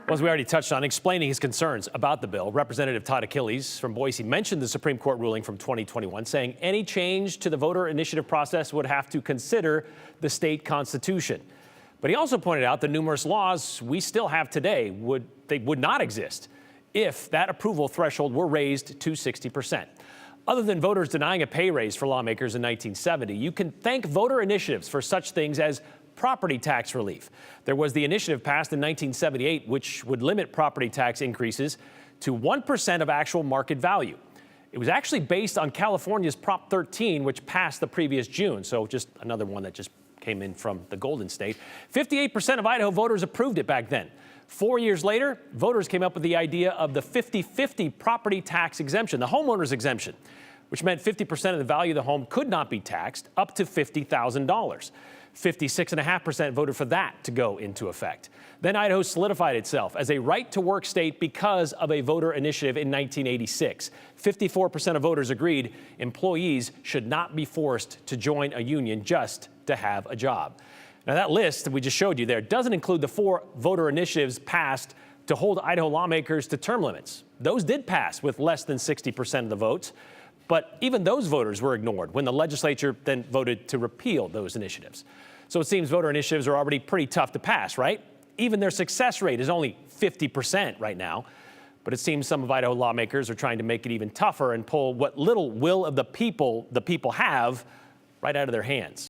Well, as we already touched on, explaining his concerns about the bill, Representative Todd Achilles from Boise mentioned the Supreme Court ruling from 2021, saying any change to the voter initiative process would have to consider the state constitution. But he also pointed out the numerous laws we still have today would not exist if that approval threshold were raised to 60%. Other than voters denying a pay raise for lawmakers in 1970, you can thank voter initiatives for such things as property tax relief. There was the initiative passed in 1978, which would limit property tax increases to 1% of actual market value. It was actually based on California's Prop 13, which passed the previous June. So just another one that just came in from the Golden State. 58% of Idaho voters approved it back then. 4 years later, voters came up with the idea of the 50-50 property tax exemption, the homeowner's exemption, which meant 50% of the value of the home could not be taxed up to $50,000. 56.5% voted for that to go into effect. Then Idaho solidified itself as a right-to-work state because of a voter initiative in 1986. 54% of voters agreed employees should not be forced to join a union just to have a job. Now, that list that we just showed you there doesn't include the 4 voter initiatives passed to hold Idaho lawmakers to term limits. Those did pass with less than 60% of the votes, but even those voters were ignored when the legislature then voted to repeal those initiatives. So it seems voter initiatives are already pretty tough to pass, right? Even their success rate is only 50% right now. But it seems some of Idaho lawmakers are trying to make it even tougher and pull what little will of the people have right out of their hands.